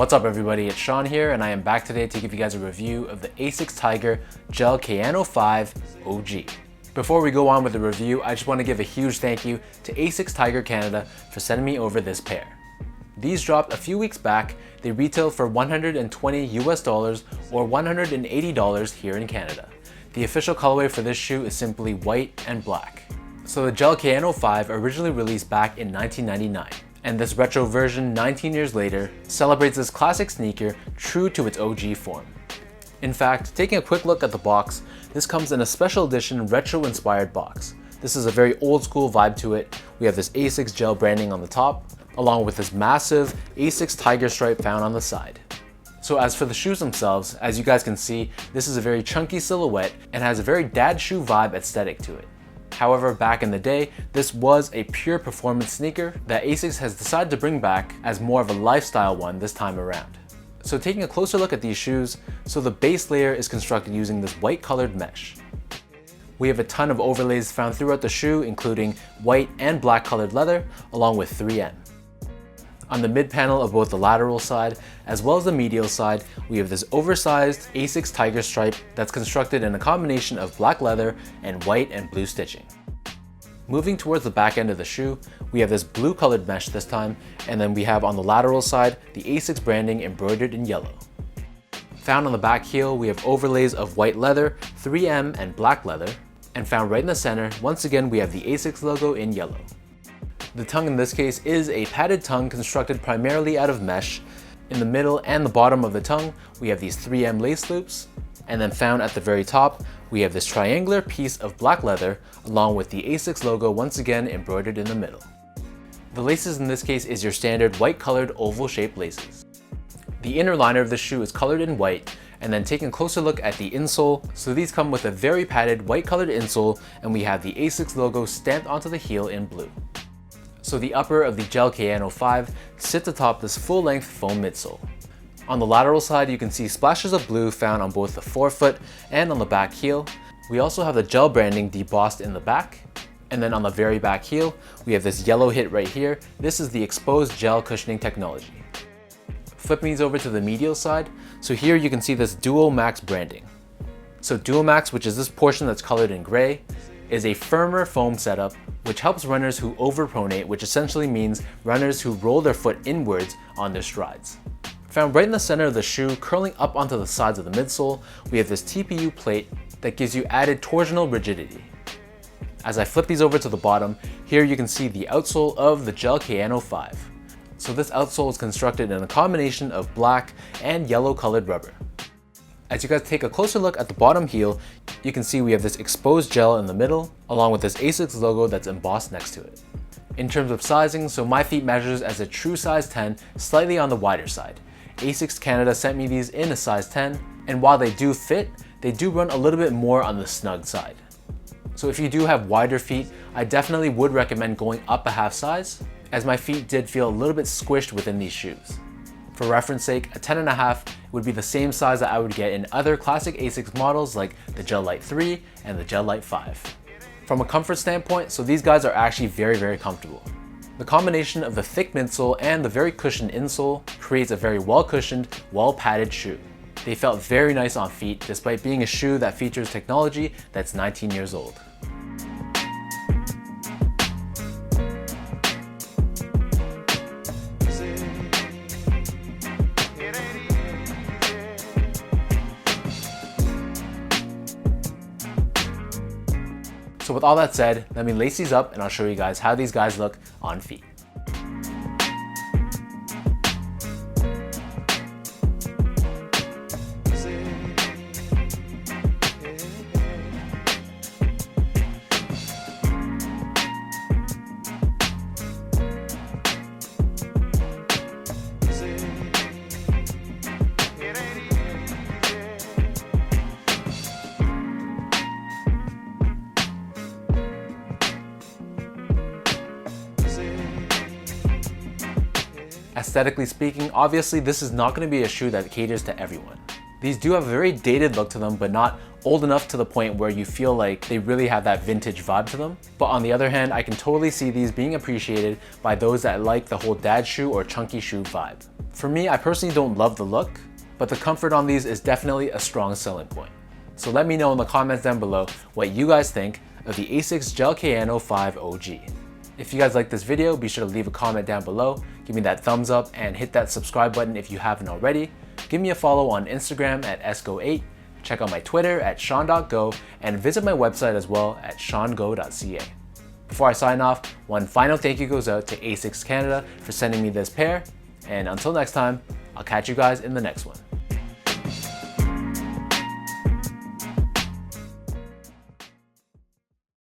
What's up everybody, it's Sean here and I am back today to give you guys a review of the Asicstiger Gel-Kayano 5 OG. Before we go on with the review, I just want to give a huge thank you to Asicstiger Canada for sending me over this pair. These dropped a few weeks back. They retail for $120 US or $180 here in Canada. The official colorway for this shoe is simply white and black. So the Gel-Kayano 5 originally released back in 1999. And this retro version 19 years later celebrates this classic sneaker true to its OG form. In fact, taking a quick look at the box, this comes in a special edition retro inspired box. This is a very old school vibe to it. We have this Asics gel branding on the top, along with this massive Asicstiger stripe found on the side. So as for the shoes themselves, as you guys can see, this is a very chunky silhouette and has a very dad shoe vibe aesthetic to it. However, back in the day, this was a pure performance sneaker that Asics has decided to bring back as more of a lifestyle one this time around. So taking a closer look at these shoes, so the base layer is constructed using this white colored mesh. We have a ton of overlays found throughout the shoe, including white and black colored leather, along with 3M. On the mid panel of both the lateral side as well as the medial side, we have this oversized Asicstiger stripe that's constructed in a combination of black leather and white and blue stitching. Moving towards the back end of the shoe, we have this blue colored mesh this time, and then we have on the lateral side the Asics branding embroidered in yellow. Found on the back heel, we have overlays of white leather, 3M and black leather, and found right in the center, once again we have the Asics logo in yellow. The tongue in this case is a padded tongue constructed primarily out of mesh. In the middle and the bottom of the tongue, we have these 3M lace loops, and then found at the very top, we have this triangular piece of black leather along with the Asics logo once again embroidered in the middle. The laces in this case is your standard white colored oval shaped laces. The inner liner of the shoe is colored in white, and then taking a closer look at the insole, so these come with a very padded white colored insole, and we have the Asics logo stamped onto the heel in blue. So the upper of the Gel-Kayano 5 sits atop this full-length foam midsole. On the lateral side, you can see splashes of blue found on both the forefoot and on the back heel. We also have the gel branding debossed in the back. And then on the very back heel, we have this yellow hit right here. This is the exposed gel cushioning technology. Flipping these over to the medial side, so here you can see this Duo Max branding. So Duo Max, which is this portion that's colored in gray, is a firmer foam setup which helps runners who overpronate, which essentially means runners who roll their foot inwards on their strides. Found right in the center of the shoe, curling up onto the sides of the midsole, we have this TPU plate that gives you added torsional rigidity. As I flip these over to the bottom, here you can see the outsole of the Gel-Kayano 5. So this outsole is constructed in a combination of black and yellow colored rubber. As you guys take a closer look at the bottom heel, you can see we have this exposed gel in the middle, along with this Asics logo that's embossed next to it. In terms of sizing, so my feet measures as a true size 10, slightly on the wider side. Asics Canada sent me these in a size 10, and while they do fit, they do run a little bit more on the snug side. So if you do have wider feet, I definitely would recommend going up a half size, as my feet did feel a little bit squished within these shoes. For reference sake, a 10.5 would be the same size that I would get in other classic Asics models like the Gel-Lyte 3 and the Gel-Lyte 5. From a comfort standpoint, so these guys are actually very comfortable. The combination of the thick midsole and the very cushioned insole creates a very well cushioned, well padded shoe. They felt very nice on feet despite being a shoe that features technology that's 19 years old. So with all that said, let me lace these up and I'll show you guys how these guys look on feet. Aesthetically speaking, obviously this is not going to be a shoe that caters to everyone. These do have a very dated look to them, but not old enough to the point where you feel like they really have that vintage vibe to them. But on the other hand, I can totally see these being appreciated by those that like the whole dad shoe or chunky shoe vibe. For me, I personally don't love the look, but the comfort on these is definitely a strong selling point. So let me know in the comments down below what you guys think of the Asics Gel-Kayano 5 OG. If you guys like this video, be sure to leave a comment down below, give me that thumbs up, and hit that subscribe button if you haven't already. Give me a follow on Instagram at sgo8, check out my Twitter at sean.go, and visit my website as well at seango.ca. Before I sign off, one final thank you goes out to Asics Canada for sending me this pair, and until next time, I'll catch you guys in the next one.